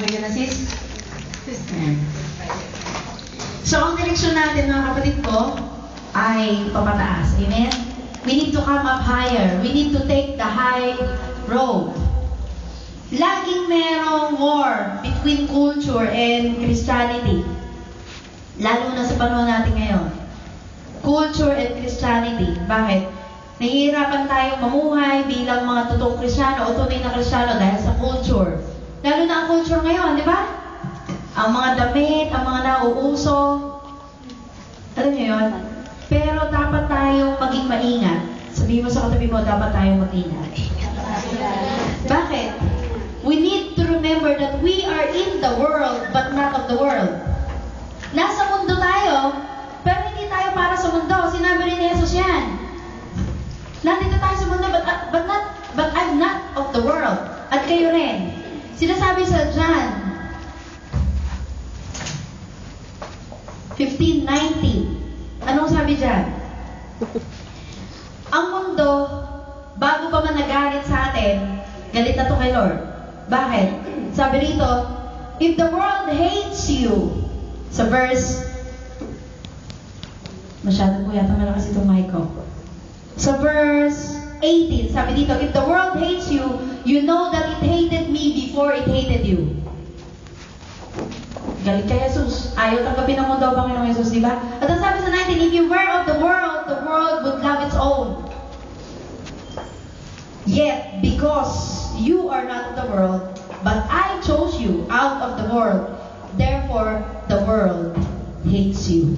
Okay ka na, sis? Ayan. So, ang direksyon natin, mga kapatid ko, ay papataas. Amen? We need to come up higher. We need to take the high road. Laging merong war between culture and Christianity. Lalo na sa panahon natin ngayon. Culture and Christianity. Bakit? Nahihirapan tayong mamuhay bilang mga totoong Kristiyano o tunay na Kristiyano dahil sa culture. Lalo na ang culture ngayon, di ba? Ang mga damit, ang mga nauuso. Alam niyo yun? Pero dapat tayong maging maingat. Sabihin mo sa katabi mo, dapat tayong mag-ingat. Bakit? We need to remember that we are in the world but not of the world. Nasa mundo tayo, pero hindi tayo para sa mundo. Sinabi rin ni Jesus yan. Nandito tayo sa mundo, but I'm not of the world. At kayo rin. Sinasabi sa John 15:19. Anong sabi dyan? Ang mundo, bago pa man nagalit sa atin, galit na to kay Lord. Bakit? Sabi rito, if the world hates you, sa verse, masyado po yata malakas itong mic ko. Sa verse 18, sabi dito, if the world hates you, you know that it hated me before it hated you. Galit kay Jesus. Ayaw tanggapin ng mundo ang Panginoong Jesus, di ba? At ang sabi sa 19, if you were of the world would love its own. Yet, because you are not of the world, but I chose you out of the world, therefore, the world hates you.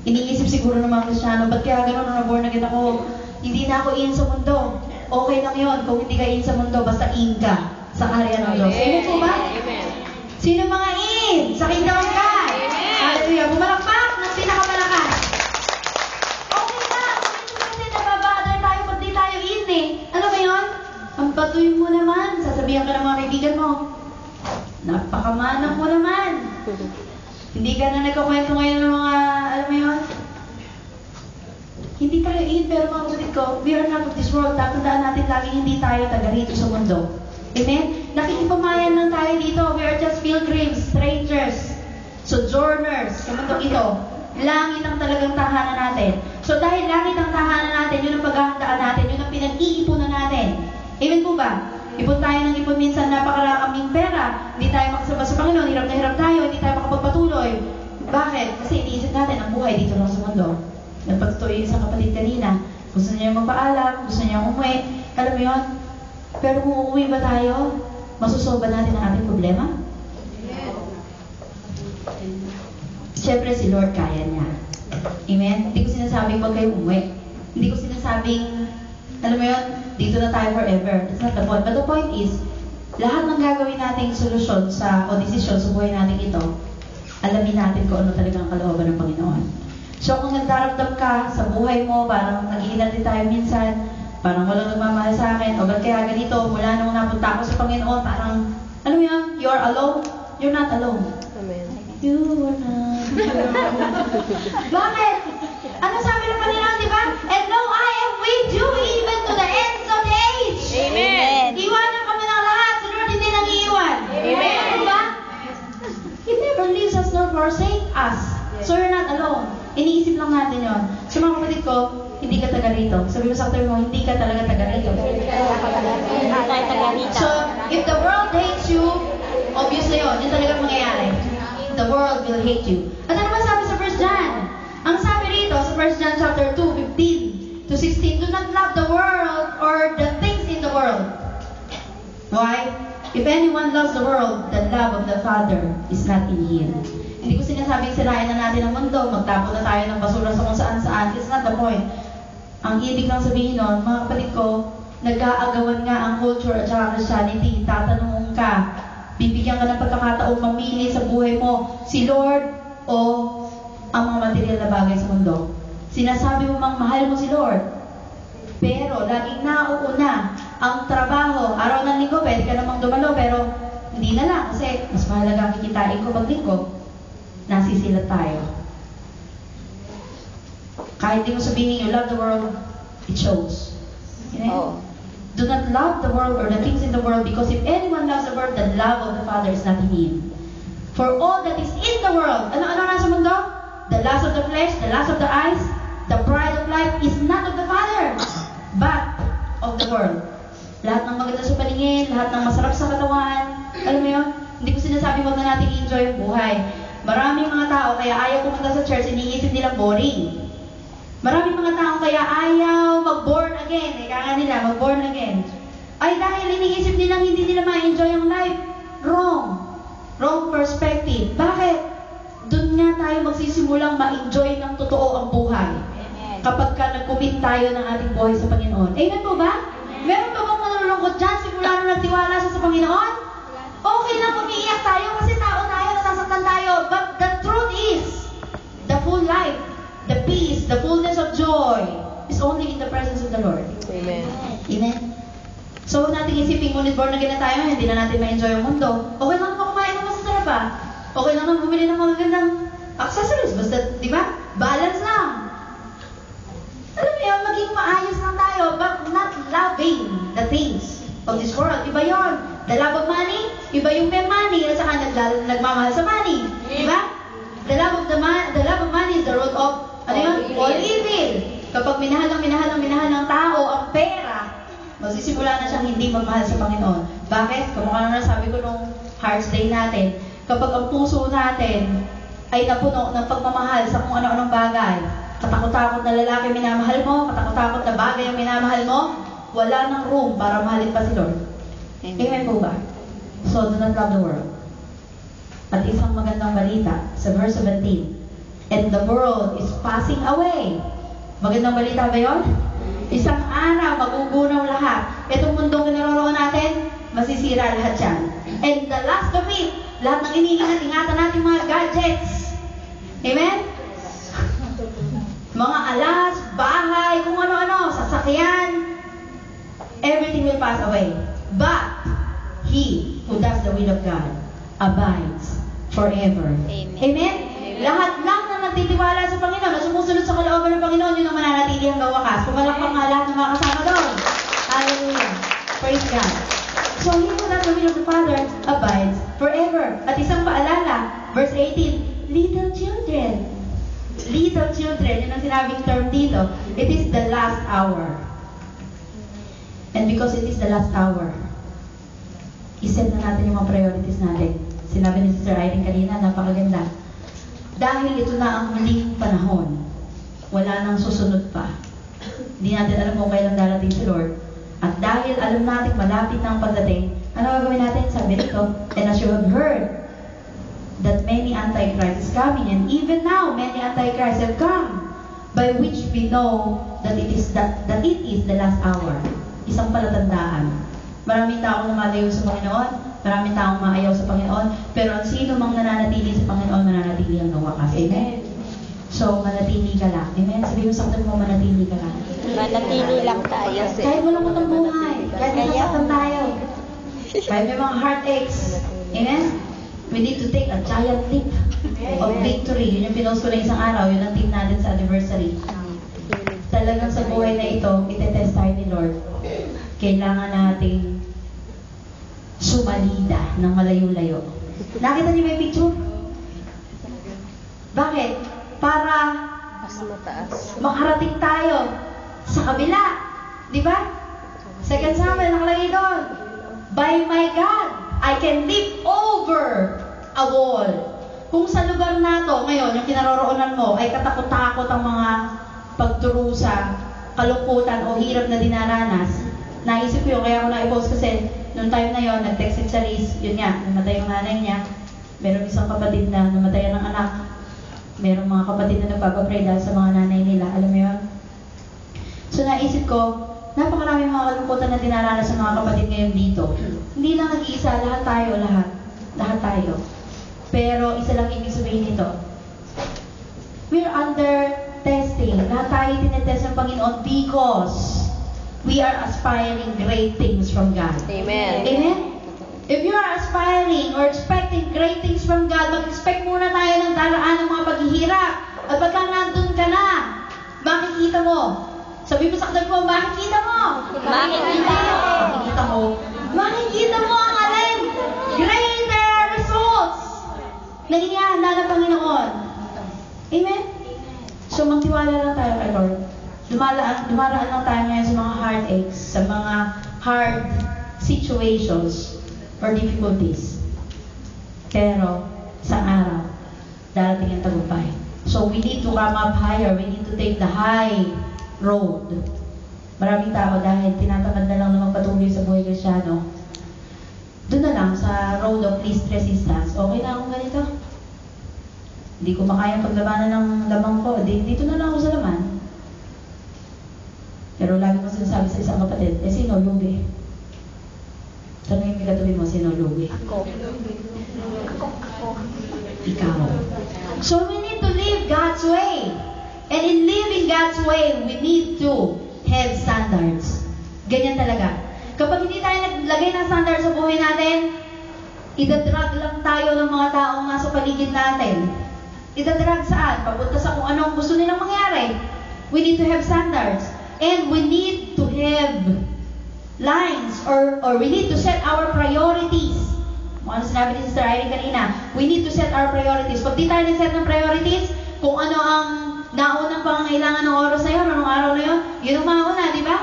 Iniisip siguro ng mga Kristiyano, ba't kaya gano'n na born again ako? Hindi na ako in sa mundo. Okay lang yon kung hindi ka in sa mundo, basta in ka sa kaharian ng Diyos. Amen po ba? Amen. Sino mga in? Sa kingdom of God? Hallelujah. Bumalakpak ng pinakamalakas. Okay lang. Kasi nababother tayo pag di tayo in eh. Alam mo yun? Ang patuloy mo naman. Sasabihan ka ng mga kaibigan mo, napakamanang mo naman. Hindi ka na nagkakwento ngayon ng mga, alam mo yun? Hindi tayo in, pero mga kapatid ko, we are not of this world. Tatandaan natin lagi hindi tayo taga rito sa mundo. Amen? Nakikipamayan lang tayo dito. We are just pilgrims, strangers, sojourners sa mundo ito. Langit ang talagang tahanan natin. So dahil langit ang tahanan natin, yun ang paghahandaan natin, yun ang pinag-iipunan natin. Amen po ba? Ipon tayo ng ipon minsan napakaraming pera. Hindi tayo makasama sa Panginoon. Hirap na hirap tayo. Hindi tayo makapagpatuloy. Bakit? Kasi iniisip natin ang buhay dito lang sa mundo. Nagpatuloy yung isang kapatid kanina. Gusto niya magpaalam. Gusto niya umuwi. Alam mo yun? Pero kung umuwi ba tayo, masusolve ba natin ang ating problema? Siyempre si Lord kaya niya. Amen? Hindi ko sinasabing wag kayo umuwi. Hindi ko sinasabing, alam mo yun, dito na tayo forever. That's not the point. But the point is, lahat ng gagawin nating solusyon o desisyon sa buhay natin ito, alamin natin kung ano talagang kalooban ng Panginoon. So kung nagdaramdam ka sa buhay mo, parang nag-iilan din tayo minsan, parang walang nagmamahal sa akin, o ba't kaya ganito, mula nung napunta ako sa Panginoon, parang, alam mo yun, you're alone, you're not alone. Amen. You are not alone. Bakit? Ano sabi ng Panginoon, di ba? And lo, I am with you even to the ends of the age. Amen. Iwanan kami ng lahat. Si Lord hindi nag-iiwan. Amen. Ano ba? He never leaves us nor forsake us. So you're not alone. Iniisip lang natin yun. So mga kapatid ko, hindi ka taga rito. Sabi mo sa kapatid mo, hindi ka talaga taga rito. So, if the world hates you, obviously yun talagang mangyayari. The world will hate you. At ano ba sabi sa 1 John? Ang sabi rito sa 1 John chapter 2, 15 to 16, do not love the world or the things in the world. Why? If anyone loves the world, the love of the Father is not in him. Hindi ko sinasabing sirain na natin ang mundo, magtapon na tayo ng basura sa kung saan-saan. It's not the point. Ang ibig lang sabihin nun, mga kapatid ko, nag-aagawan nga ang culture at saka Christianity. Tatanungin ka, bibigyan ka ng pagkakataong mamili sa buhay mo, si Lord o ang mga material na bagay sa mundo. Sinasabi mo mang mahal mo si Lord, pero laging nauuna ang trabaho. Araw ng linggo, pwede ka namang dumalo, pero hindi na lang kasi mas mahalaga ang kikitain ko pag linggo. Nasisilat tayo. Kahit di mo sabihin you love the world, it shows. Oh. Do not love the world or the things in the world, because if anyone loves the world, the love of the Father is not in him. For all that is in the world, ano-ano nasa mundo? The lust of the flesh, the lust of the eyes, the pride of life is not of the Father, but of the world. Lahat ng maganda sa paningin, lahat ng masarap sa katawan, alam mo yun? Hindi ko sinasabi wag na natin enjoy yung buhay. Maraming mga tao kaya ayaw pumunta sa church, iniisip nila boring. Maraming mga tao kaya ayaw mag-born again. Kaya nila, mag-born again. Ay dahil iniisip nilang hindi nila ma-enjoy ang life. Wrong. Wrong perspective. Bakit? Doon nga tayo magsisimulang ma-enjoy ng totoo ang buhay. Kapag ka nag-commit tayo ng ating buhay sa Panginoon. Amen po ba? Meron ba bang nalulungkot dyan simula nung nagtiwala siya sa Panginoon? Okay lang umiiyak tayo kasi tao tayo, nasasaktan tayo. But the truth is, the full life, the peace, the fullness of joy is only in the presence of the Lord. Amen. Amen. So, natin isipin, ngunit born again na tayo, hindi na natin ma-enjoy ang mundo. Okay lang naman kumain ng masasarap ba? Okay lang naman bumili ng mga gandang accessories. Basta, di ba? Balance lang. Alam mo yun, maging maayos lang tayo, but not loving the things of this world. Iba yon. The love of money, iba yung may money, at saka nagmamahal sa money. Di ba? The love of money is the root of, ano yun? All evil. Kapag minahal ng tao ang pera, magsisimula na siyang hindi magmahal sa Panginoon. Bakit? Kamukha na sabi ko nung Hearts Day natin, kapag ang puso natin ay napuno ng pagmamahal sa kung ano-anong bagay, katakot-takot na lalaki minamahal mo, katakot-takot na bagay ang minamahal mo, wala nang room para mahalin pa si Lord. Amen po ba? So, do not love the world. At isang magandang balita sa verse 17, and the world is passing away. Magandang balita ba yun? Isang araw, magugunaw lahat. Itong mundong kinaroroon natin, masisira lahat yan. And the last of it, lahat ng iniingat-ingatan natin mga gadgets. Amen? Mga alas, bahay, kung ano-ano, sasakyan, everything will pass away. But, he who does the will of God abides forever. Amen. Amen? Lahat lang na nagtitiwala sa Panginoon, na sumusunod sa kalooban ng Panginoon, yun ang mananatili hanggang wakas. Pumalakpak nga lahat ng mga kasama doon. Hallelujah. Praise God. So, he who does the will of the Father abides forever. At isang paalala, verse 18, little children. Little children, yun ang sinabing term dito. It is the last hour. And because it is the last hour, iset na natin yung mga priorities natin. Sinabi ni Sister Irene kanina, napakaganda. Dahil ito na ang huling panahon, wala nang susunod pa. Hindi natin alam kung kailan darating si Lord. At dahil alam natin malapit na ang pagdating, ano gagawin natin? Sabi nito, and as you have heard that many antichrists is coming, and even now many antichrists have come, by which we know that it is the last hour. Isang palatandaan. Maraming taong lumalayo sa Panginoon, maraming taong maayaw sa Panginoon, pero ang sino mang nananatili sa Panginoon, mananatili hanggang wakas. Amen? So, manatili ka lang. Amen? Sabi mo sa kapatid mo, manatili ka lang. Manatili lang tayo. Kahit malungkot ang buhay, kahit nasasaktan tayo, kahit may mga heartaches. Amen? We need to take a giant leap of victory. Yun yung pinost ko na isang araw, yun ang team natin sa anniversary. Talagang sa buhay na ito, itetest tayo ni Lord. Kailangan nating sumalida ng malayo-layo. Nakita niyo ba yung picture? Bakit? Para Mas mataas. makarating tayo sa kabila. Di ba? Second Samuel, nakalagay doon. By my God, I can leap over a wall. Kung sa lugar na to, ngayon, yung kinaroroonan mo, ay katakot-takot ang mga pagdurusa, kalungkutan o hirap na dinaranas, naisip ko yun, kaya ako na-post kasi noong time na yun, nag-text si Charisse, yun nga, namatay yung nanay niya, meron isang kapatid na namatay ng anak, meron mga kapatid na nagpapapray dahil sa mga nanay nila, alam mo yun? So naisip ko, napakaraming mga kalungkutan na dinaranas sa mga kapatid ngayon dito. Hindi lang nag-iisa, lahat tayo. Pero isa lang ibig sabihin nito, we're under testing. Lahat tayo tinetest ng Panginoon because we are aspiring great things from God. Amen. Amen? If you are aspiring or expecting great things from God, mag-expect muna tayo ng daraan ng mga paghihirap. At pagka nandun ka na, makikita mo. Sabi mo sa katabi mo, makikita mo. Makikita mo. magtiwala lang tayo kay Lord. Dumaraan lang tayo ngayon sa mga heartaches, sa mga hard situations or difficulties. Pero, sa araw, darating ang tagumpay. So, we need to come up higher. We need to take the high road. Maraming tao dahil tinatamad na lang na magpatuloy sa buhay Kristyano, doon na lang sa road of least resistance. Okay na akong ganito. Hindi ko makaya paglabanan ng lamang ko. Dito na lang ako sa laman. Pero lagi mo sinasabi sa isang kapatid, sino lugi? Tanungin mo katabi mo, sino lugi? Ako. Ikaw. So we need to live God's way. And in living God's way, we need to have standards. Ganyan talaga. Kapag hindi tayo naglagay ng standards sa buhay natin, idadrag lang tayo ng mga taong nasa paligid natin. Idadrag saan? Papunta sa kung anong gusto nilang mangyari. We need to have standards. And we need to have lines or we need to set our priorities. Ano sinabi ni Sister Irene kanina, we need to set our priorities. Pag di tayo nag-set ng priorities, kung ano ang naunang pangangailangan ng oras na yun, anong araw na yun, yun ang mauna, di ba?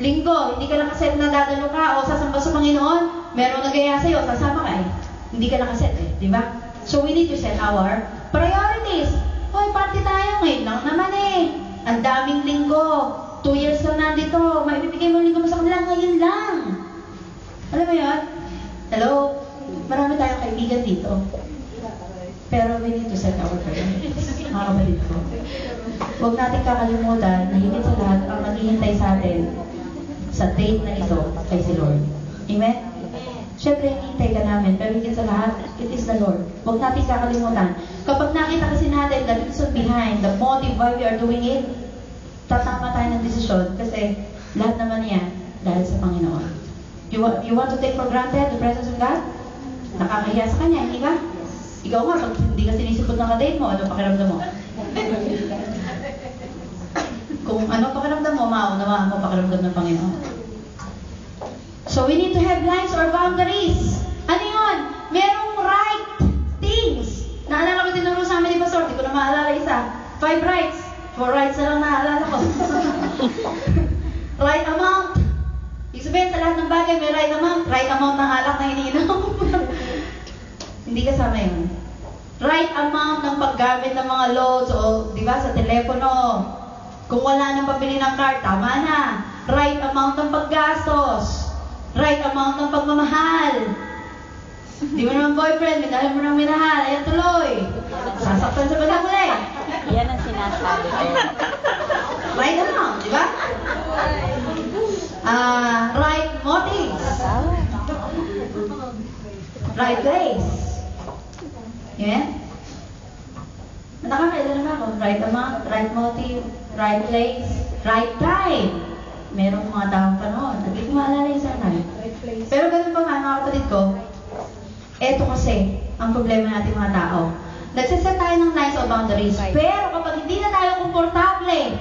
Linggo, hindi ka nakaset na dadalo ka o sasamba sa Panginoon, merong nagaya sa'yo, sasama ka eh. Hindi ka nakaset eh, di ba? So we need to set our priorities. Hoy, party tayo ngayon lang naman eh. Ang daming linggo. 2 years lang nandito. May bibigay mo linggo mo sa kanila ngayon lang. Alam mo yun? Hello? Marami tayong kaibigan dito. Pero we need to set our priorities. Mga kapatid ko. Huwag natin kakalimutan na higit sa lahat ang maghihintay sa atin sa date na ito kay si Lord. Amen? Siyempre, hinihintay ka namin, pero higit sa lahat, it is the Lord. Huwag natin kakalimutan. Kapag nakita kasi natin the reason behind, the motive why we are doing it, tatama tayo ng desisyon kasi lahat naman yan dahil sa Panginoon. You want to take for granted the presence of God? Nakakahiya sa Kanya, hindi ba? Ikaw nga, pag hindi ka sinisipot ng kadate mo, ano pakiramdam mo? Kung ano pakiramdam mo, maunawaan mo pakiramdam ng Panginoon. So we need to have lines or boundaries. Ano yun? Merong right things. Naalala ko tinuro sa amin ni Pastor, di ko na maalala isa. 5 rights. 4 rights na lang naalala ko. Right amount. Ibig sabihin, sa lahat ng bagay may right amount. Right amount ng alak na iniinom. Hindi kasama yun. Right amount ng paggamit ng mga loads o, di ba, sa telepono. Kung wala nang pabili ng card, tama na. Right amount ng paggastos. Right amount ng pagmamahal. Di mo naman boyfriend, minahal mo nang minahal, ayan tuloy. Sasaktan sa balang ulit. Yan ang sinasabi ko. Right amount, di ba? Right motives. Right place. Yan. Nakakailan naman ako. Right amount, right motive, right place, right time. Merong mga taong panahon. Hindi ko maalala yung sana. Pero ganun pa nga, mga kapatid ko, eto kasi, ang problema natin mga tao. Nagsiset tayo ng lines o boundaries. Pero kapag hindi na tayo komportable,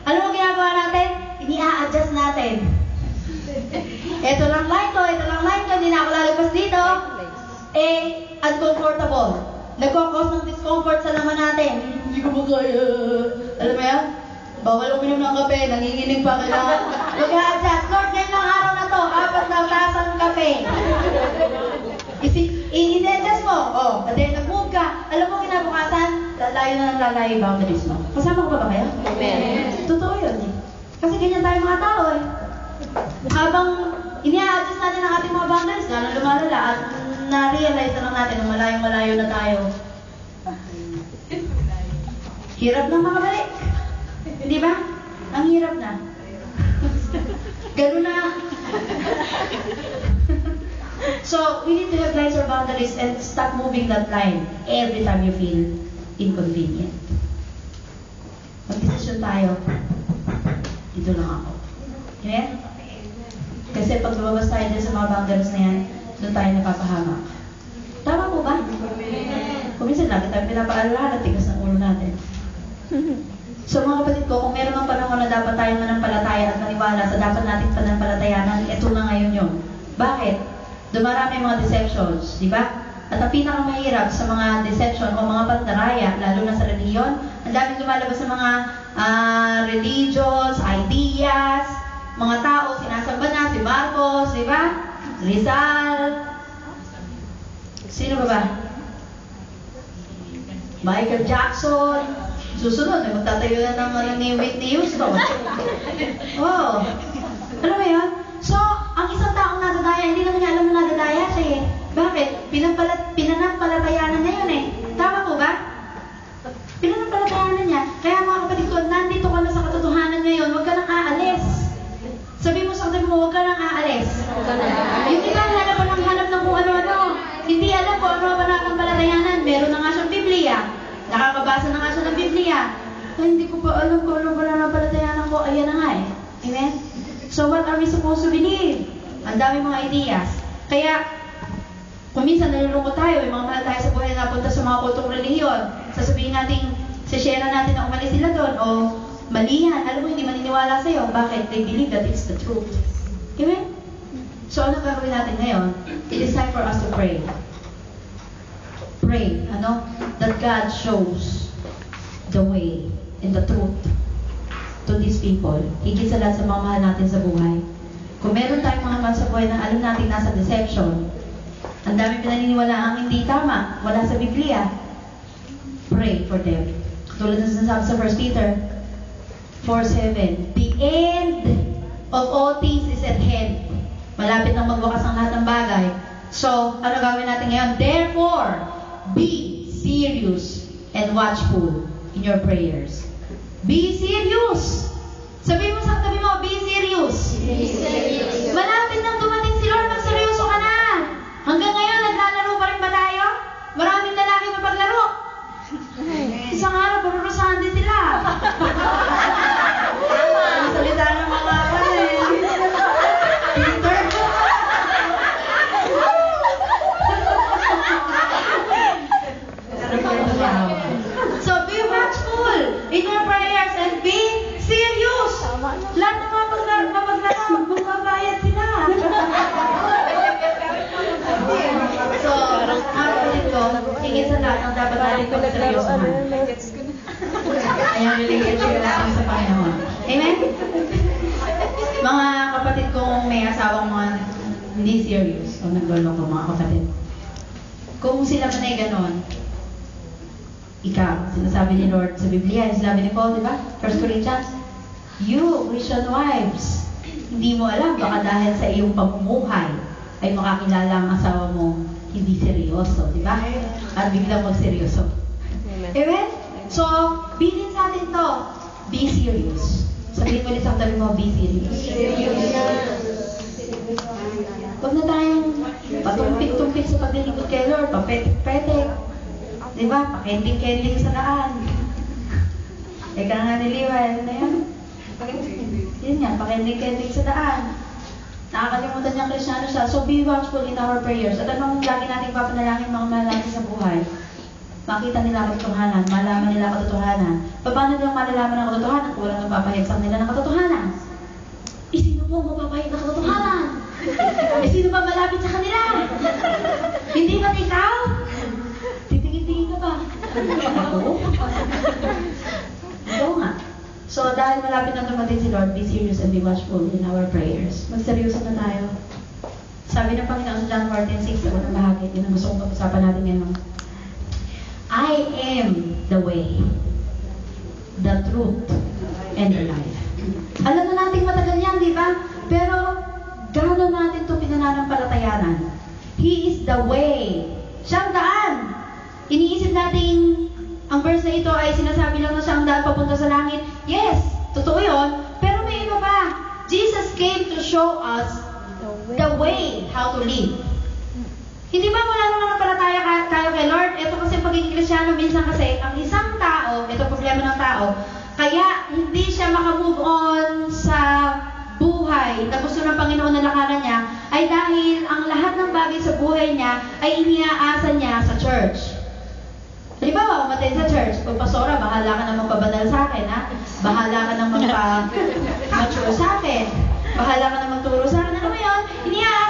alam mo ginagawa natin? Ini-a-adjust natin. Eto lang line ko, hindi na ako lalagpas dito. Uncomfortable. Nagkakos ng discomfort sa laman natin. Hindi ko makaya. Alam mo yan? Bawal uminom ng kape, nanginginig pa kailangan. Mag-a-adjust. Lord, ngayon ang araw na to, 4 na tasang kape. I-adjust mo. And then nag-move ka. Alam mo, kinabukasan, lalayo na ng lalayo yung boundaries mo. Kasama ko ba kayo? Amen. Totoo yun eh. Kasi ganyan tayo mga tao eh. Habang ini-adjust natin ang ating mga boundaries, lalo lumalala at na-realize na lang natin na malayong-malayo na tayo. Hirap na makabalik. Di ba? Ang hirap na. Ganun na. So, we need to have lines or boundaries and stop moving that line every time you feel inconvenient. Mag-desisyon tayo. Dito lang ako. Okay? Kasi pag lumabas tayo dyan sa mga boundaries na yan, doon tayo napapahamak. Tama po ba? Kung minsan lagi tayo pinapaalala, tigas ng ulo natin. So mga kapatid ko, kung meron ng panahon na dapat tayong manampalataya at maniwala sa dapat nating panampalatayanan, ito na ngayon yun. Bakit? Dumarami mga deceptions, di ba? At ang pinakamahirap sa mga deception o mga pandaraya, lalo na sa reliyon, ang daming lumalabas sa mga religions, ideas, mga tao, sinasamba na, si Marcos, di ba? Rizal. Sino ba ba? Michael Jackson. Susunod, may magtatayo na ng ni Whitney Houston. Oh. Alam mo yun? So, ang isang taong nadadaya, hindi naman niya alam na nadadaya siya eh. Bakit? Pinanampalatayanan niya yun eh. Tama po ba? Pinanampalatayanan niya. Kaya mga kapatid ko, nandito ka na sa katotohanan ngayon, huwag ka nang aalis. Sabi mo sa katabi mo, huwag ka nang aalis. Yung iba, hanap ng kung ano-ano. Hindi alam kung ano ba nakampalatayanan. Meron na nga siyang Biblia. Nakakabasa na nga siya ng Biblia. Ay, hindi ko pa alam kung ano ba nakampalatayanan ko. Ayan na nga eh. Amen? So what are we supposed to believe? Ang dami mga ideas. Kaya, kung minsan nalulungkot tayo, may mga mahal tayo sa buhay na napunta sa mga kultong relihiyon, sasabihin natin, share natin na umalis sila doon, o mali yan. Alam mo, hindi maniniwala sa'yo. Bakit? They believe that it's the truth. Amen? So, ano gagawin natin ngayon? It is time for us to pray. Pray, that God shows the way and the truth to these people. Higit sa lahat sa mga mahal natin sa buhay. Kung meron tayong mga mahal sa buhay na alam natin nasa deception, ang dami pinaniniwala ang hindi tama, wala sa Biblia, pray for them. Tulad ng sinasabi sa 1 Peter 4:7, the end of all things is at hand. Malapit nang magwakas ang lahat ng bagay. So, ano gawin natin ngayon? Therefore, be serious and watchful in your prayers. Be serious! Sabihin mo sa katabi mo, be serious! Be serious. Malapit nang dumating si Lord, magseryoso ka na! Hanggang ngayon, naglalaro pa rin ba tayo? Maraming lalaki mapaglaro. Isang araw, parurusahan din sila. Ang salita ng mga kapatid. Peter. So, be watchful in your prayers and be serious. Lahat ng mga mapaglaro, magbabayad sila. So, kapatid ko, higit sa lahat, ang dapat natin kung seryosohan. Ay, ang relationship natin sa Panginoon. Amen? Mga kapatid kong may asawang mga hindi serious, o nagloloko mga kapatid. Kung sila man ay ganon, ikaw, sinasabi ni Lord sa Biblia, sinabi ni Paul, di ba? 1 Corinthians, you, Christian wives, hindi mo alam, baka dahil sa iyong pamumuhay, ay makakilala ang asawa mo hindi seryoso, di ba? At biglang magseryoso. Amen? So, bilin sa atin to, be serious. Sabihin mo ulit sa katabi mo, be serious. Huwag na tayong patumpik-tumpik sa paglilingkod kay Lord, papetek-petek. Di ba? Pakending-kending sa daan. Eka nga niliwan, ano na yan? Yun nga, pakending-kending sa daan. Nakakalimutan niyang Kristyano siya. So, be watchful in our prayers. At anong lagi natin papanalangin mga mahal natin sa buhay? Makita nila katotohanan, malaman nila katotohanan. Paano nilang malalaman ang katotohanan kung walang nagpapahayag nila ng katotohanan? Sino po magpapahayag ng katotohanan? Sino ba malapit sa kanila? Hindi ba ikaw? Titingin-tingin ka ba? Ako? Oo nga. So, dahil malapit na dumating si Lord, be serious and be watchful in our prayers. Magseryoso na tayo. Sabi ng Panginoon sa John 14:6, ako ng bahagi, yun ang gusto kong pag-usapan natin ngayon. I am the way, the truth, and the life. Alam na natin matagal yan, di ba? Pero, gano'n natin ito pinananampalatayanan. He is the way. Siyang daan. Iniisip natin ang verse na ito ay sinasabi lang na siyang daan papunta sa langit. Yes, totoo yun. Pero may iba pa. Jesus came to show us the way how to live. Hindi ba wala naman napalataya tayo kay Lord? Ito kasi pagiging Kristyano, minsan kasi ang isang tao, ito problema ng tao, kaya hindi siya makamove on sa buhay na gusto ng Panginoon na lakaran niya, ay dahil ang lahat ng bagay sa buhay niya ay iniaasa niya sa church. Halimbawa, umatay sa church, kung pastora, bahala ka na magpabanal sa akin, ha? Bahala ka na magpa-mature sa akin. Bahala ka na magturo sa akin. Ano mo yun? Iniaasa